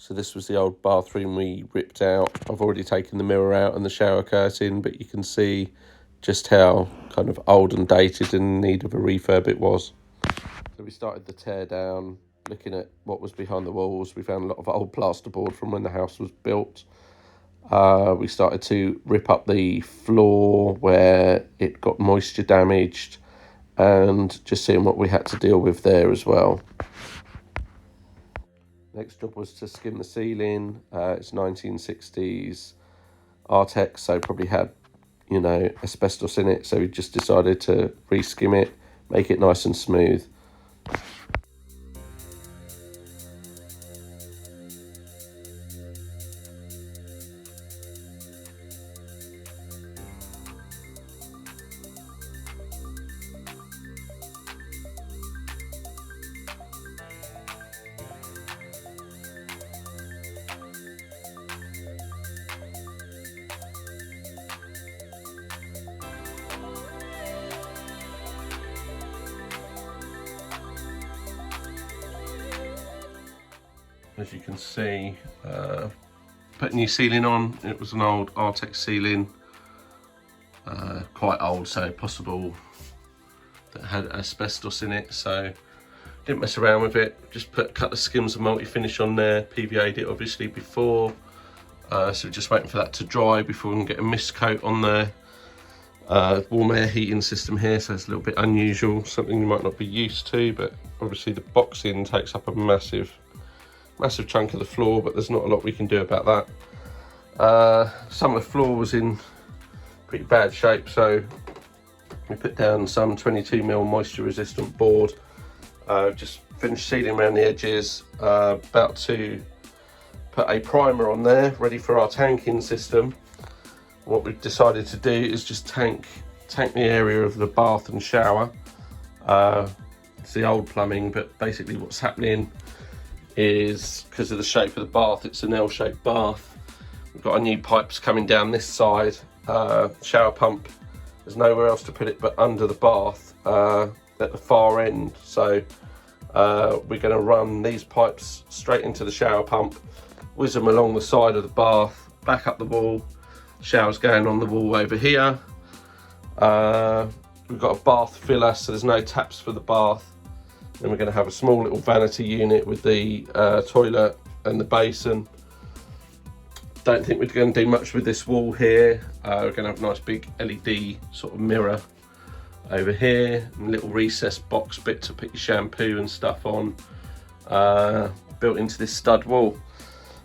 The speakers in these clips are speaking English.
So this was the old bathroom we ripped out. I've already taken the mirror out and the shower curtain, but you can see just how kind of old and dated and in need of a refurb it was. So we started the tear down, looking at what was behind the walls. We found a lot of old plasterboard from when the house was built. We started to rip up the floor where it got moisture damaged, and just seeing what we had to deal with there as well. Next job was to skim the ceiling. It's 1960s Artex, so probably had, you know, asbestos in it. So we just decided to re-skim it, make it nice and smooth. As you can see, put a new ceiling on. It was an old Artex ceiling, quite old, so possible that had asbestos in it, so didn't mess around with it. Just put a couple of skims of multi-finish on there, PVA'd it obviously before, so just waiting for that to dry before we can get a mist coat on there. Warm air heating system here, so it's a little bit unusual, something you might not be used to, but obviously the boxing takes up a massive chunk of the floor, but there's not a lot we can do about that. Some of the floor was in pretty bad shape, so we put down some 22mm moisture resistant board. Just finished sealing around the edges, about to put a primer on there ready for our tanking system. What we've decided to do is just tank the area of the bath and shower. It's the old plumbing, but basically what's happening is, because of the shape of the bath, it's an L-shaped bath. We've got our new pipes coming down this side. Shower pump, there's nowhere else to put it but under the bath at the far end. So we're going to run these pipes straight into the shower pump, whiz them along the side of the bath, back up the wall. Shower's going on the wall over here. We've got a bath filler, so there's no taps for the bath. Then we're going to have a small little vanity unit with the toilet and the basin. Don't think we're going to do much with this wall here. We're going to have a nice big LED sort of mirror over here, and a little recessed box bit to put your shampoo and stuff on, built into this stud wall.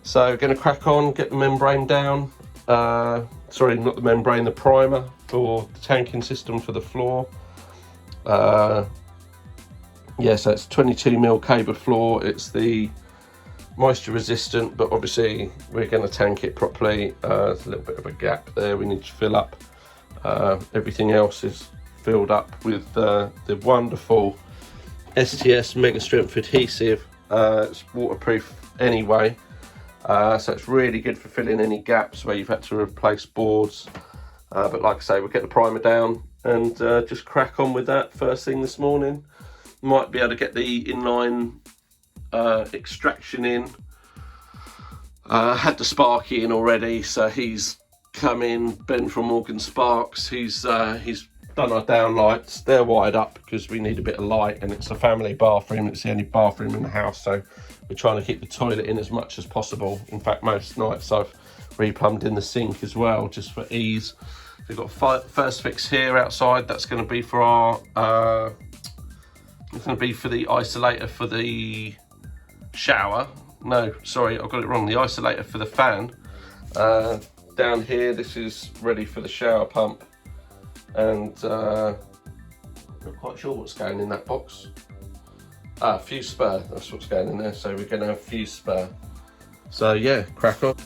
So we're going to crack on, get the membrane down. Sorry, not the membrane, the primer for the tanking system for the floor. Yeah, so it's 22mm cable floor. It's the moisture resistant, but obviously we're going to tank it properly. There's a little bit of a gap there we need to fill up. Everything else is filled up with the wonderful STS Mega Strength adhesive. It's waterproof anyway, so it's really good for filling any gaps where you've had to replace boards. But like I say, we'll get the primer down and just crack on with that first thing this morning. Might be able to get the inline extraction in. Had the Sparky in already, so he's come in. Ben from Morgan Sparks, he's done our downlights. They're wired up because we need a bit of light, and it's a family bathroom. It's the only bathroom in the house, so we're trying to keep the toilet in as much as possible. In fact, most nights I've replumbed in the sink as well, just for ease. We've got first fix here outside. That's going to be for our it's going to be for the isolator for the shower. No, sorry, I've got it wrong. The isolator for the fan. Down here, this is ready for the shower pump. And not quite sure what's going in that box. Fuse spur, that's what's going in there. So we're going to have fuse spur. So yeah, crack on.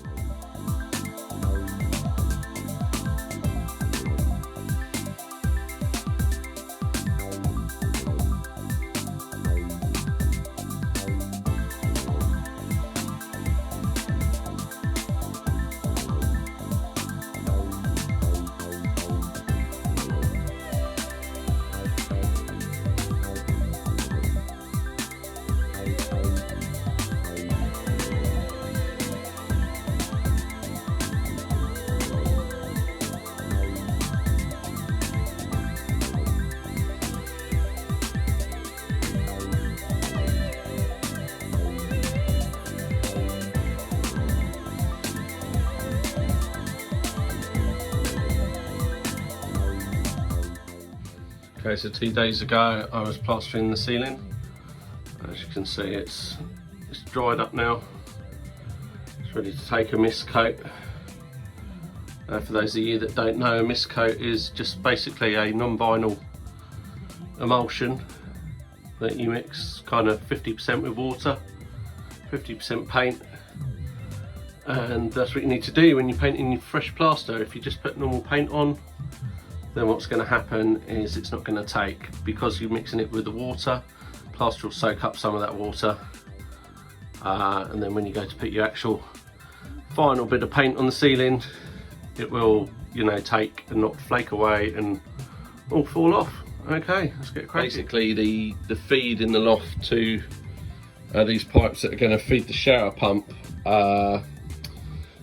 Okay, so 2 days ago I was plastering the ceiling. As you can see, it's dried up now. It's ready to take a mist coat. For those of you that don't know, a mist coat is just basically a non-vinyl emulsion that you mix kind of 50% with water, 50% paint, and that's what you need to do when you're painting your fresh plaster. If you just put normal paint on, then what's going to happen is it's not going to take, because you're mixing it with the water, plaster will soak up some of that water, and then when you go to put your actual final bit of paint on the ceiling, it will, you know, take and not flake away and all fall off. Okay, let's get cracking. Basically the feed in the loft to these pipes that are going to feed the shower pump,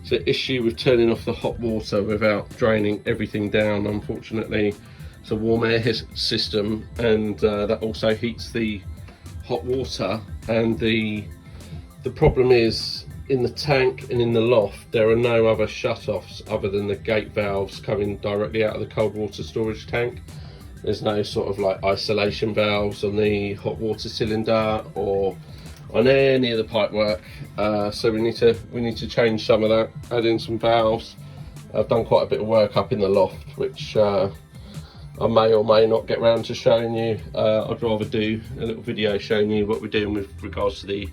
it's an issue with turning off the hot water without draining everything down. Unfortunately, it's a warm air system, and that also heats the hot water, and the problem is, in the tank and in the loft there are no other shut-offs other than the gate valves coming directly out of the cold water storage tank. There's no sort of like isolation valves on the hot water cylinder or on any of the pipe work, so we need to change some of that, add in some valves. I've done quite a bit of work up in the loft, which I may or may not get round to showing you. I'd rather do a little video showing you what we're doing with regards to the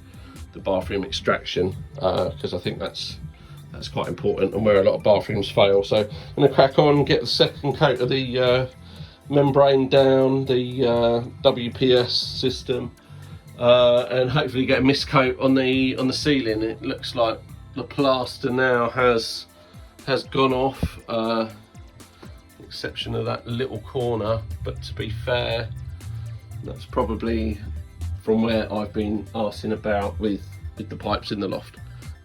bathroom extraction, because I think that's quite important and where a lot of bathrooms fail. So I'm going to crack on, get the second coat of the membrane down, the WPS system, and hopefully get a mist coat on the ceiling. It looks like the plaster now has gone off, exception of that little corner, but to be fair, that's probably from where I've been arsing about with the pipes in the loft.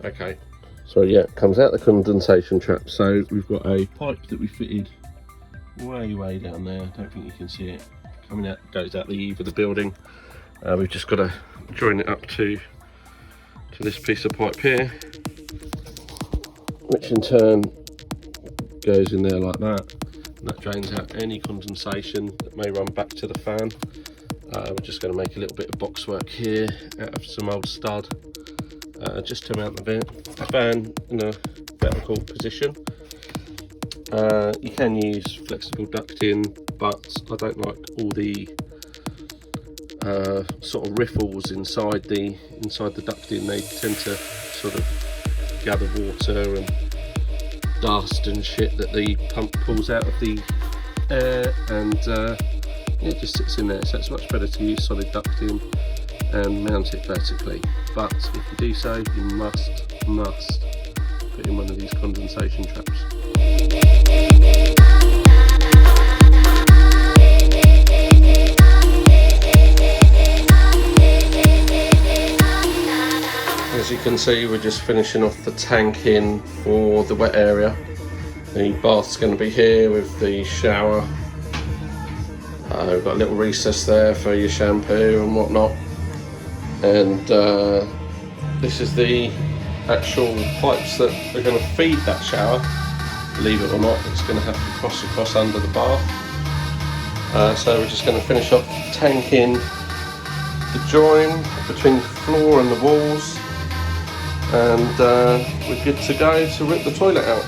Okay, so yeah, it comes out the condensation trap. So we've got a pipe that we fitted way down there. I don't think you can see it coming out, goes out the eave of the building. We've just got to join it up to this piece of pipe here, which in turn goes in there like that, and that drains out any condensation that may run back to the fan. We're just going to make a little bit of boxwork here out of some old stud, just to mount the fan in a vertical position. You can use flexible ducting, but I don't like all the sort of riffles inside the ducting. They tend to sort of gather water and dust and shit that the pump pulls out of the air, and it just sits in there. So it's much better to use solid ducting and mount it vertically. But if you do so, you must put in one of these condensation traps. As you can see, we're just finishing off the tank in for the wet area. The bath's going to be here with the shower. We've got a little recess there for your shampoo and whatnot. And this is the actual pipes that are going to feed that shower. Believe it or not, it's going to have to cross across under the bath. So we're just going to finish off tanking the join between the floor and the walls, and we're good to go to rip the toilet out.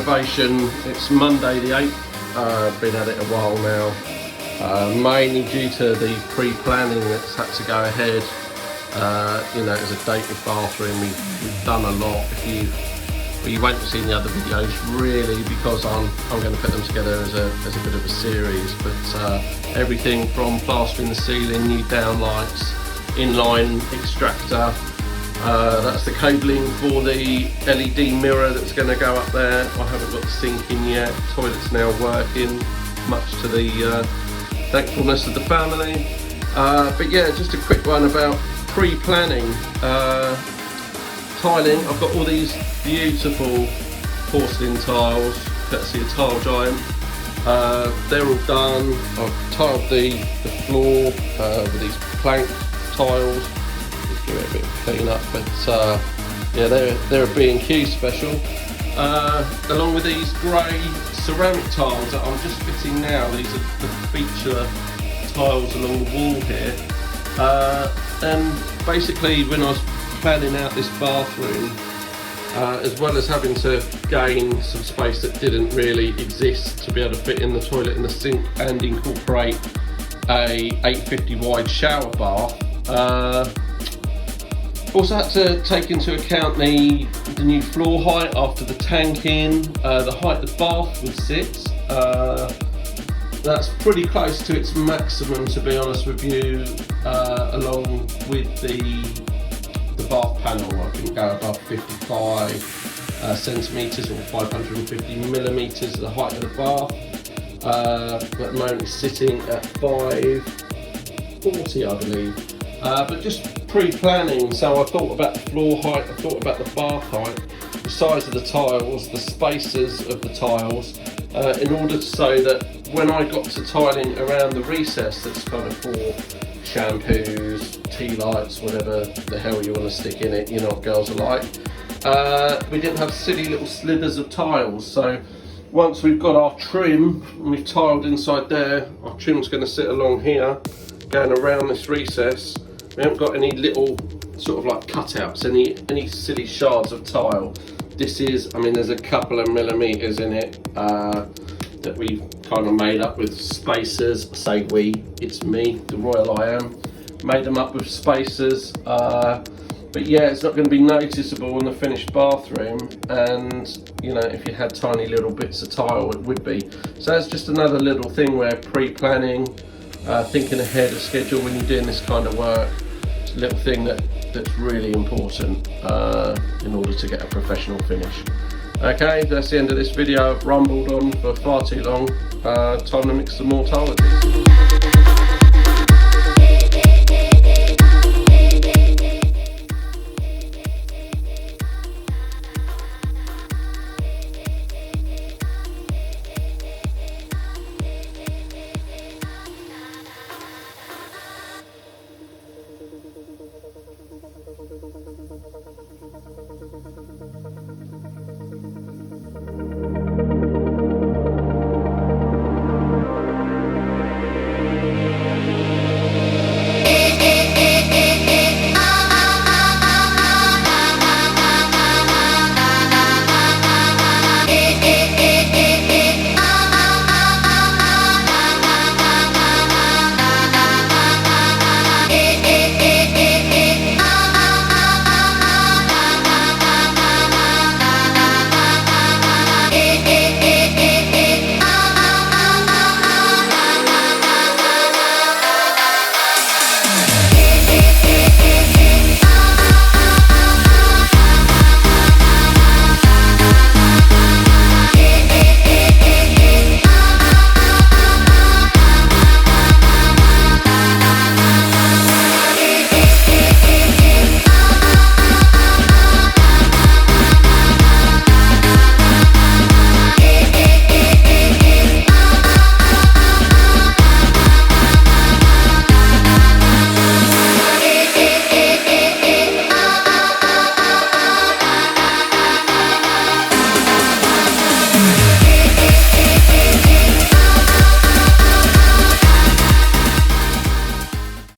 renovation. It's Monday the 8th, been at it a while now, mainly due to the pre-planning that's had to go ahead. You know, it was a dated bathroom, we've done a lot. You won't have seen the other videos really, because I'm going to put them together as a bit of a series, but everything from plastering the ceiling, new downlights, inline extractor, that's the cabling for the LED mirror that's going to go up there. I haven't got the sink in yet, toilet's now working, much to the thankfulness of the family. But yeah, just a quick one about pre-planning. Tiling, I've got all these beautiful porcelain tiles, courtesy of Tile Giant. They're all done. I've tiled the floor with these plank tiles. Just give it a bit of clean up, but yeah, they're a B&Q special. Along with these grey ceramic tiles that I'm just fitting now. These are the feature tiles along the wall here. And basically, when I was planning out this bathroom, as well as having to gain some space that didn't really exist to be able to fit in the toilet and the sink and incorporate a 850 wide shower bath, also had to take into account the new floor height after the tanking, the height the bath would sit. That's pretty close to its maximum, to be honest with you, along with the bath panel. I can go above 55 centimetres or 550 millimetres of the height of the bath. But at the moment it's sitting at 540, I believe. But just pre-planning, so I thought about the floor height, I thought about the bath height, the size of the tiles, the spaces of the tiles, in order so that when I got to tiling around the recess that's kind of for shampoos, tea lights, whatever the hell you want to stick in it, you know what girls are like, we didn't have silly little slithers of tiles. So once we've got our trim and we've tiled inside there, our trim's going to sit along here, going around this recess. We haven't got any little sort of like cutouts, any silly shards of tile. This is, I mean, there's a couple of millimetres in it that we've kind of made up with spacers. I say we, it's me, the royal I am. Made them up with spacers. But yeah, it's not going to be noticeable in the finished bathroom, and you know, if you had tiny little bits of tile, it would be. So that's just another little thing where pre-planning, thinking ahead of schedule when you're doing this kind of work, it's a little thing that's really important in order to get a professional finish. Okay, that's the end of this video. I've rumbled on for far too long. Time to mix some more tile.